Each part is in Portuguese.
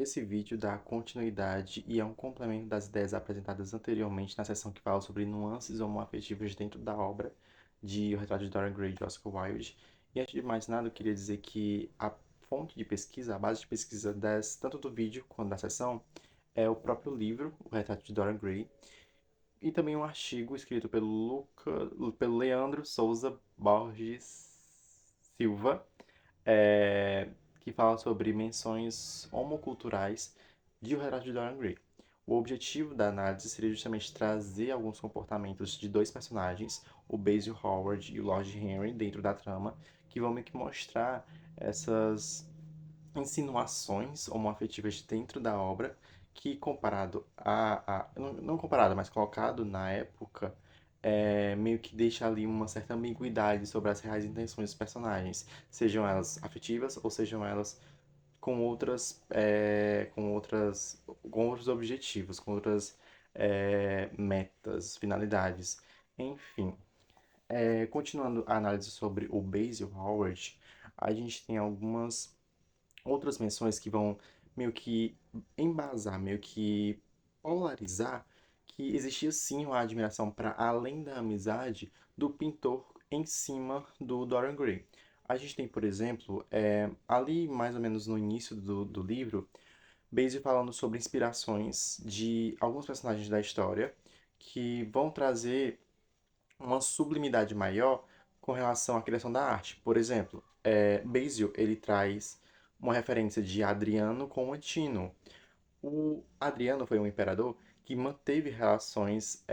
Esse vídeo dá continuidade e é um complemento das ideias apresentadas anteriormente na seção que fala sobre nuances homoafetivas dentro da obra de O Retrato de Dorian Gray, de Oscar Wilde. E antes de mais nada, eu queria dizer que a fonte de pesquisa, a base de pesquisa tanto do vídeo quanto da seção, é o próprio livro, O Retrato de Dorian Gray, e também um artigo escrito pelo Leandro Souza Borges Silva, é, que fala sobre menções homoculturais de O Retrato de Dorian Gray. O objetivo da análise seria justamente trazer alguns comportamentos de dois personagens, o Basil Howard e o Lord Henry, dentro da trama, que vão meio que mostrar essas insinuações homoafetivas dentro da obra, que comparado não comparado, mas colocado na época, meio que deixa ali uma certa ambiguidade sobre as reais intenções dos personagens, sejam elas afetivas ou sejam elas com outros objetivos, com outras metas, finalidades, enfim. Continuando a análise sobre o Basil Howard, a gente tem algumas outras menções que vão meio que embasar, meio que polarizar que existia sim uma admiração para além da amizade do pintor em cima do Dorian Gray. A gente tem, por exemplo, ali mais ou menos no início do livro, Basil falando sobre inspirações de alguns personagens da história que vão trazer uma sublimidade maior com relação à criação da arte. Por exemplo, Basil ele traz uma referência de Adriano com Antino. O Adriano foi um imperador que manteve relações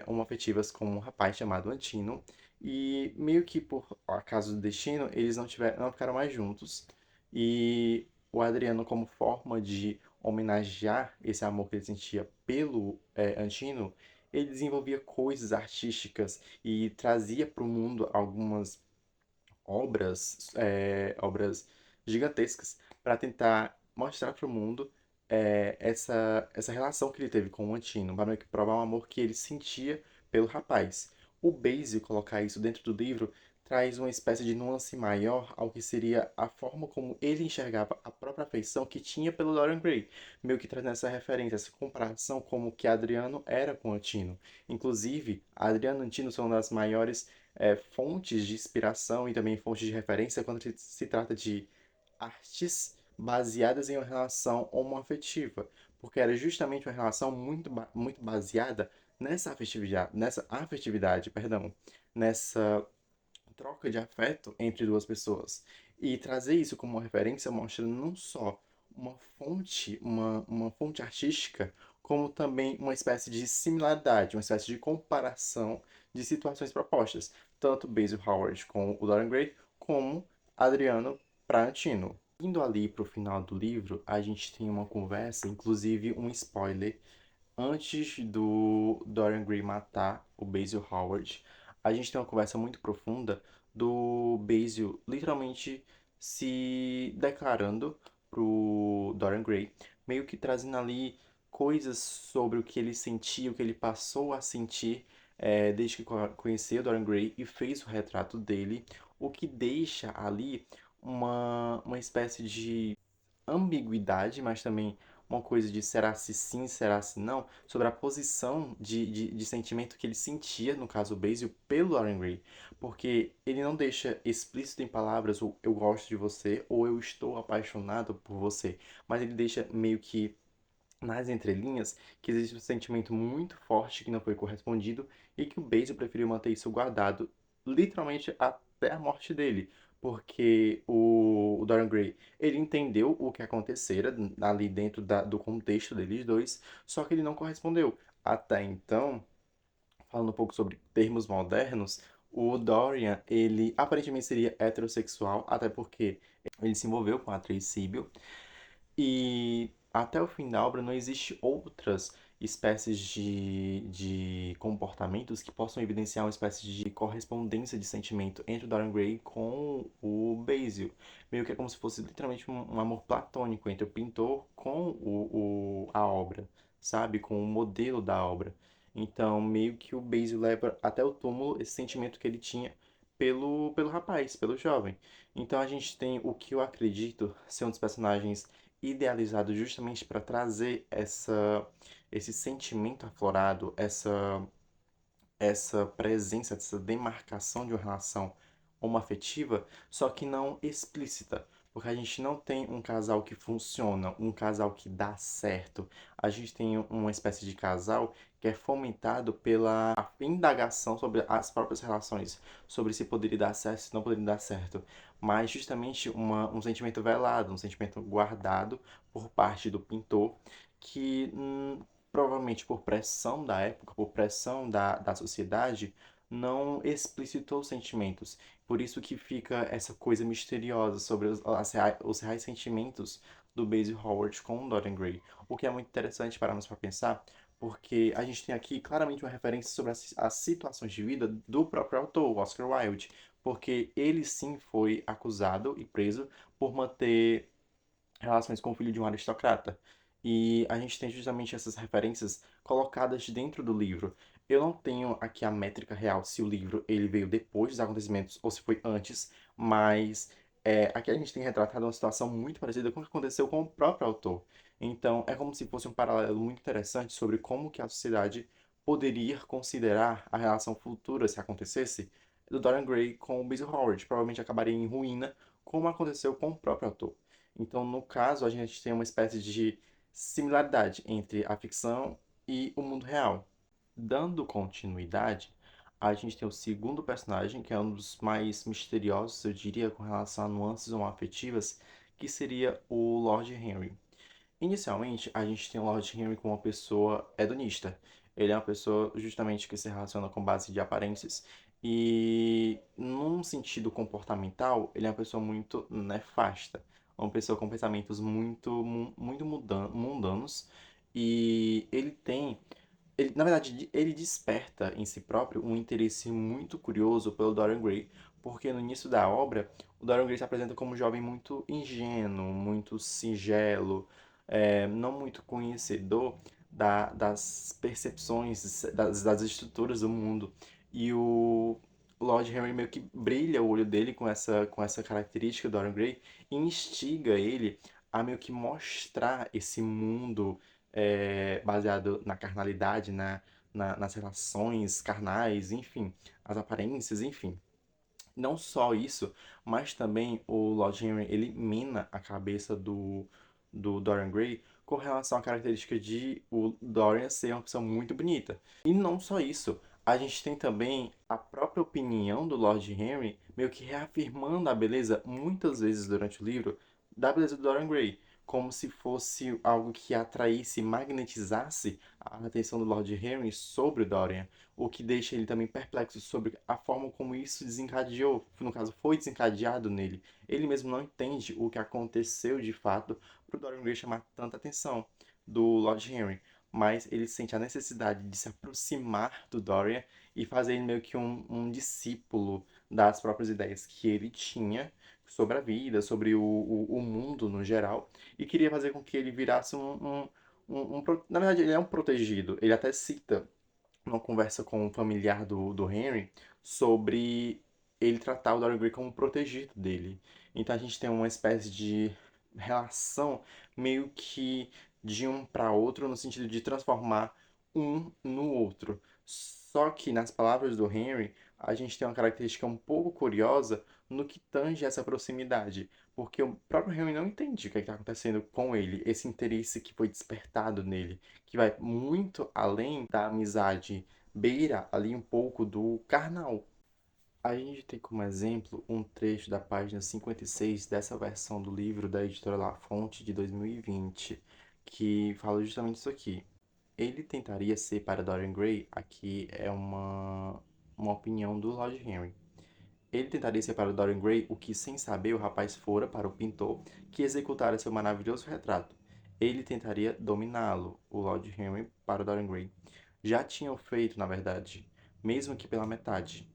homoafetivas com um rapaz chamado Antino e meio que por acaso do destino eles não ficaram mais juntos e o Adriano, como forma de homenagear esse amor que ele sentia pelo Antino, ele desenvolvia coisas artísticas e trazia para o mundo algumas obras gigantescas para tentar mostrar para o mundo essa relação que ele teve com o Antino, para meio que provar o amor que ele sentia pelo rapaz. O Basil colocar isso dentro do livro traz uma espécie de nuance maior ao que seria a forma como ele enxergava a própria afeição que tinha pelo Dorian Gray, meio que trazendo essa referência, essa comparação como que Adriano era com Antino. Inclusive, Adriano e Antino são uma das maiores fontes de inspiração e também fontes de referência quando se trata de artes baseadas em uma relação homoafetiva, porque era justamente uma relação muito baseada nessa afetividade, perdão, nessa troca de afeto entre duas pessoas. E trazer isso como uma referência mostra não só uma fonte artística, como também uma espécie de similaridade, uma espécie de comparação de situações propostas, tanto Basil Howard com o Dorian Gray, como Adriano Prantino. Indo ali para o final do livro, a gente tem uma conversa, inclusive um spoiler, antes do Dorian Gray matar o Basil Howard, a gente tem uma conversa muito profunda do Basil literalmente se declarando pro Dorian Gray, meio que trazendo ali coisas sobre o que ele sentia, o que ele passou a sentir desde que conheceu Dorian Gray e fez o retrato dele, o que deixa ali uma espécie de ambiguidade, mas também uma coisa de será se sim, será se não, sobre a posição de sentimento que ele sentia, no caso o Basil, pelo Dorian Gray. Porque ele não deixa explícito em palavras o eu gosto de você ou eu estou apaixonado por você, mas ele deixa meio que nas entrelinhas que existe um sentimento muito forte que não foi correspondido e que o Basil preferiu manter isso guardado literalmente até a morte dele. Porque o Dorian Gray, ele entendeu o que acontecera ali dentro do contexto deles dois, só que ele não correspondeu. Até então, falando um pouco sobre termos modernos, o Dorian, ele aparentemente seria heterossexual, até porque ele se envolveu com a atriz Sybil, e até o fim da obra não existe outras espécies de comportamentos que possam evidenciar uma espécie de correspondência de sentimento entre o Dorian Gray com o Basil. Meio que é como se fosse literalmente um amor platônico entre o pintor com a obra, sabe? Com o modelo da obra. Então, meio que o Basil leva até o túmulo esse sentimento que ele tinha pelo rapaz, pelo jovem. Então a gente tem o que eu acredito ser um dos personagens idealizado justamente para trazer esse sentimento aflorado, essa presença, essa demarcação de uma relação homoafetiva, só que não explícita. Porque a gente não tem um casal que funciona, um casal que dá certo. A gente tem uma espécie de casal que é fomentado pela indagação sobre as próprias relações, sobre se poderia dar certo, se não poderia dar certo. Mas justamente um sentimento velado, um sentimento guardado por parte do pintor, que provavelmente por pressão da época, por pressão da sociedade, não explicitou os sentimentos. Por isso que fica essa coisa misteriosa sobre os reais sentimentos do Basil Howard com o Dorian Gray. O que é muito interessante pararmos para pensar, porque a gente tem aqui claramente uma referência sobre as situações de vida do próprio autor, Oscar Wilde, porque ele sim foi acusado e preso por manter relações com o filho de um aristocrata. E a gente tem justamente essas referências colocadas dentro do livro. Eu não tenho aqui a métrica real se o livro ele veio depois dos acontecimentos ou se foi antes, mas aqui a gente tem retratado uma situação muito parecida com o que aconteceu com o próprio autor. Então é como se fosse um paralelo muito interessante sobre como que a sociedade poderia considerar a relação futura se acontecesse do Dorian Gray com o Basil Howard. Provavelmente acabaria em ruína, como aconteceu com o próprio autor. Então, no caso, a gente tem uma espécie de similaridade entre a ficção e o mundo real. Dando continuidade, a gente tem o segundo personagem, que é um dos mais misteriosos, eu diria, com relação a nuances homoafetivas, que seria o Lord Henry. Inicialmente, a gente tem o Lord Henry como uma pessoa hedonista. Ele é uma pessoa justamente que se relaciona com base de aparências. E, num sentido comportamental, ele é uma pessoa muito nefasta. Uma pessoa com pensamentos muito mundanos. E na verdade, ele desperta em si próprio um interesse muito curioso pelo Dorian Gray, porque no início da obra, o Dorian Gray se apresenta como um jovem muito ingênuo, muito singelo, não muito conhecedor das percepções, das estruturas do mundo. E o Lord Henry meio que brilha o olho dele com essa característica do Dorian Gray e instiga ele a meio que mostrar esse mundo baseado na carnalidade, nas relações carnais, enfim, as aparências, enfim. Não só isso, mas também o Lord Henry, ele mina a cabeça do Dorian Gray com relação à característica de o Dorian ser uma pessoa muito bonita. E não só isso, a gente tem também a própria opinião do Lord Henry meio que reafirmando a beleza, muitas vezes durante o livro, da beleza do Dorian Gray, como se fosse algo que atraísse, magnetizasse a atenção do Lord Henry sobre o Dorian, o que deixa ele também perplexo sobre a forma como isso desencadeou, no caso, foi desencadeado nele. Ele mesmo não entende o que aconteceu de fato para o Dorian Gray chamar tanta atenção do Lord Henry, mas ele sente a necessidade de se aproximar do Dorian e fazer ele meio que um discípulo das próprias ideias que ele tinha sobre a vida, sobre o mundo no geral, e queria fazer com que ele virasse na verdade, ele é um protegido. Ele até cita numa conversa com um familiar do Henry sobre ele tratar o Dorian Gray como um protegido dele. Então a gente tem uma espécie de relação meio que de um para outro no sentido de transformar um no outro. Só que nas palavras do Henry, a gente tem uma característica um pouco curiosa no que tange essa proximidade, porque o próprio Henry não entende o que está acontecendo com ele, esse interesse que foi despertado nele, que vai muito além da amizade, beira ali um pouco do carnal. A gente tem como exemplo um trecho da página 56 dessa versão do livro da editora La Fonte de 2020, que fala justamente isso aqui. Ele tentaria ser para Dorian Gray, aqui é uma opinião do Lord Henry. Ele tentaria ser para Dorian Gray o que, sem saber, o rapaz fora para o pintor que executara seu maravilhoso retrato. Ele tentaria dominá-lo, o Lord Henry, para Dorian Gray. Já tinham feito, na verdade, mesmo que pela metade.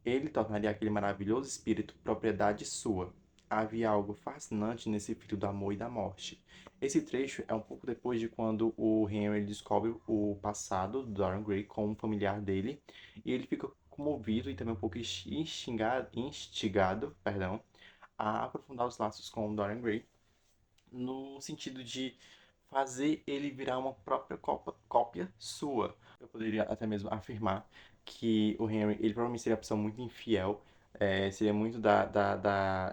Ele tornaria aquele maravilhoso espírito propriedade sua. Havia algo fascinante nesse filho do amor e da morte. Esse trecho é um pouco depois de quando o Henry descobre o passado do Dorian Gray com um familiar dele, e ele fica comovido e também um pouco instigado, a aprofundar os laços com o Dorian Gray, no sentido de fazer ele virar uma própria cópia sua. Eu poderia até mesmo afirmar que o Henry, ele provavelmente seria uma pessoa muito infiel, seria muito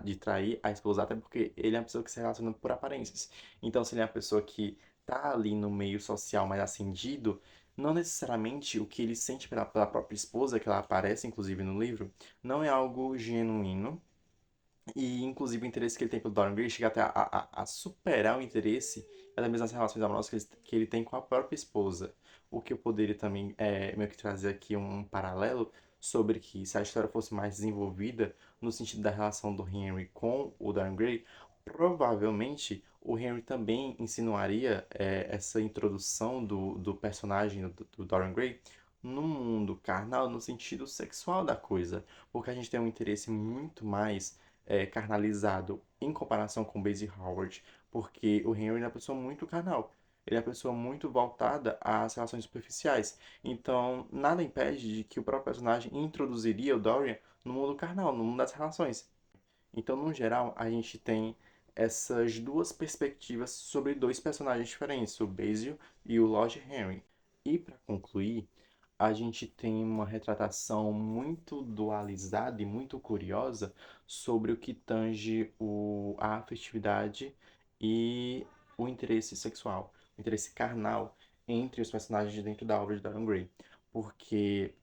de trair a esposa, até porque ele é uma pessoa que se relaciona por aparências. Então, se ele é uma pessoa que tá ali no meio social mais ascendido, não necessariamente o que ele sente pela própria esposa, que ela aparece inclusive no livro, não é algo genuíno, e, inclusive, o interesse que ele tem pelo Dorian Gray chega até a superar o interesse, até mesmo nas relações amorosas que ele tem com a própria esposa. O que eu poderia também meio que trazer aqui um paralelo sobre que se a história fosse mais desenvolvida no sentido da relação do Henry com o Dorian Gray, provavelmente o Henry também insinuaria essa introdução do personagem do Dorian Gray no mundo carnal, no sentido sexual da coisa, porque a gente tem um interesse muito mais carnalizado em comparação com Basie Howard, porque o Henry é uma pessoa muito carnal. Ele é uma pessoa muito voltada às relações superficiais. Então, nada impede de que o próprio personagem introduziria o Dorian no mundo carnal, no mundo das relações. Então, no geral, a gente tem essas duas perspectivas sobre dois personagens diferentes, o Basil e o Lord Henry. E para concluir, a gente tem uma retratação muito dualizada e muito curiosa sobre o que tange a afetividade e o interesse sexual, o interesse carnal entre os personagens dentro da obra de Dorian Gray. Porque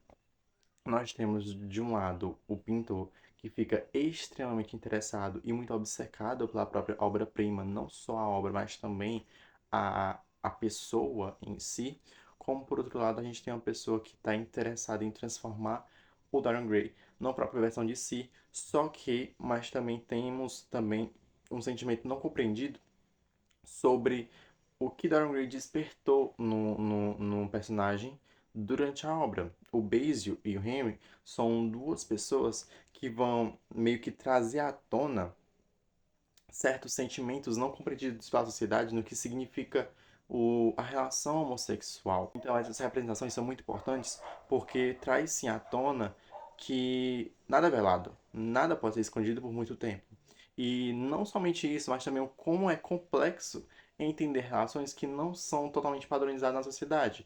nós temos, de um lado, o pintor que fica extremamente interessado e muito obcecado pela própria obra-prima, não só a obra, mas também a pessoa em si. Como, por outro lado, a gente tem uma pessoa que está interessada em transformar o Dorian Gray na própria versão de si, só que, mas também temos também um sentimento não compreendido sobre o que Dorian Gray despertou no personagem durante a obra. O Basil e o Henry são duas pessoas que vão meio que trazer à tona certos sentimentos não compreendidos pela sociedade no que significa a relação homossexual. Então essas representações são muito importantes porque traz sim à tona que nada é velado, nada pode ser escondido por muito tempo. E não somente isso, mas também o como é complexo entender relações que não são totalmente padronizadas na sociedade.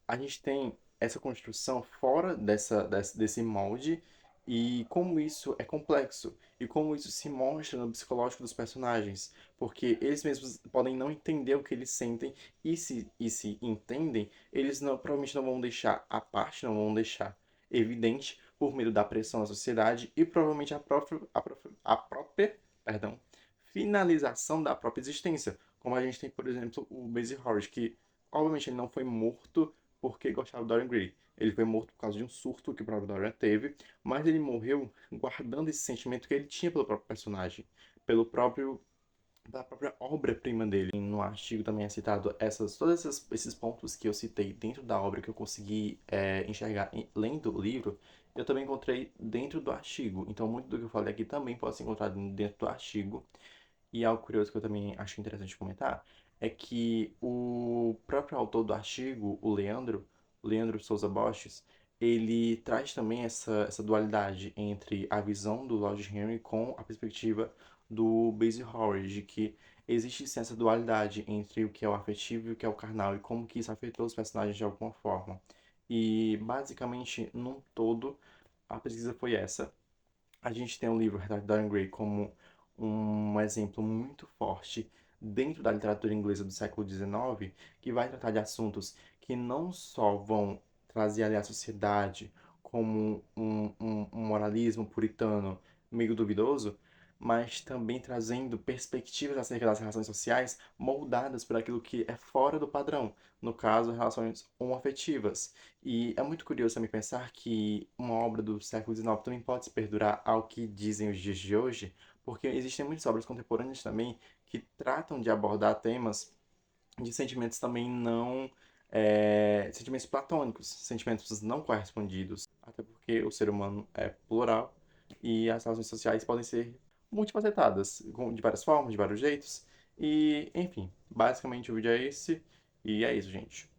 A gente tem essa construção fora desse molde e como isso é complexo e como isso se mostra no psicológico dos personagens, porque eles mesmos podem não entender o que eles sentem e se entendem, eles provavelmente não vão deixar a parte, não vão deixar evidente por medo da pressão da sociedade e provavelmente a própria, perdão, finalização da própria existência, como a gente tem, por exemplo, o Basie Howard, que obviamente ele não foi morto porque gostava do Dorian Gray. Ele foi morto por causa de um surto que o próprio Dorian teve, mas ele morreu guardando esse sentimento que ele tinha pelo próprio personagem, pelo próprio da própria obra-prima dele. No artigo também é citado todos esses pontos que eu citei dentro da obra que eu consegui enxergar lendo o livro, eu também encontrei dentro do artigo. Então, muito do que eu falei aqui também pode ser encontrado dentro do artigo. E algo curioso que eu também acho interessante comentar é que o próprio autor do artigo, o Leandro Souza Borges, ele traz também essa dualidade entre a visão do Lord Henry com a perspectiva do Basie Howard, de que existe sim essa dualidade entre o que é o afetivo e o que é o carnal, e como que isso afetou os personagens de alguma forma. E, basicamente, num todo, a pesquisa foi essa. A gente tem o livro Retrato de Dorian Gray como um exemplo muito forte dentro da literatura inglesa do século XIX, que vai tratar de assuntos que não só vão trazer ali a sociedade como um moralismo puritano meio duvidoso, mas também trazendo perspectivas acerca das relações sociais moldadas por aquilo que é fora do padrão, no caso, relações homoafetivas. E é muito curioso também pensar que uma obra do século XIX também pode se perdurar ao que dizem os dias de hoje, porque existem muitas obras contemporâneas também que tratam de abordar temas de sentimentos também não. Sentimentos platônicos, sentimentos não correspondidos, até porque o ser humano é plural e as relações sociais podem ser multifacetadas, de várias formas, de vários jeitos, e enfim, basicamente o vídeo é esse, e é isso, gente.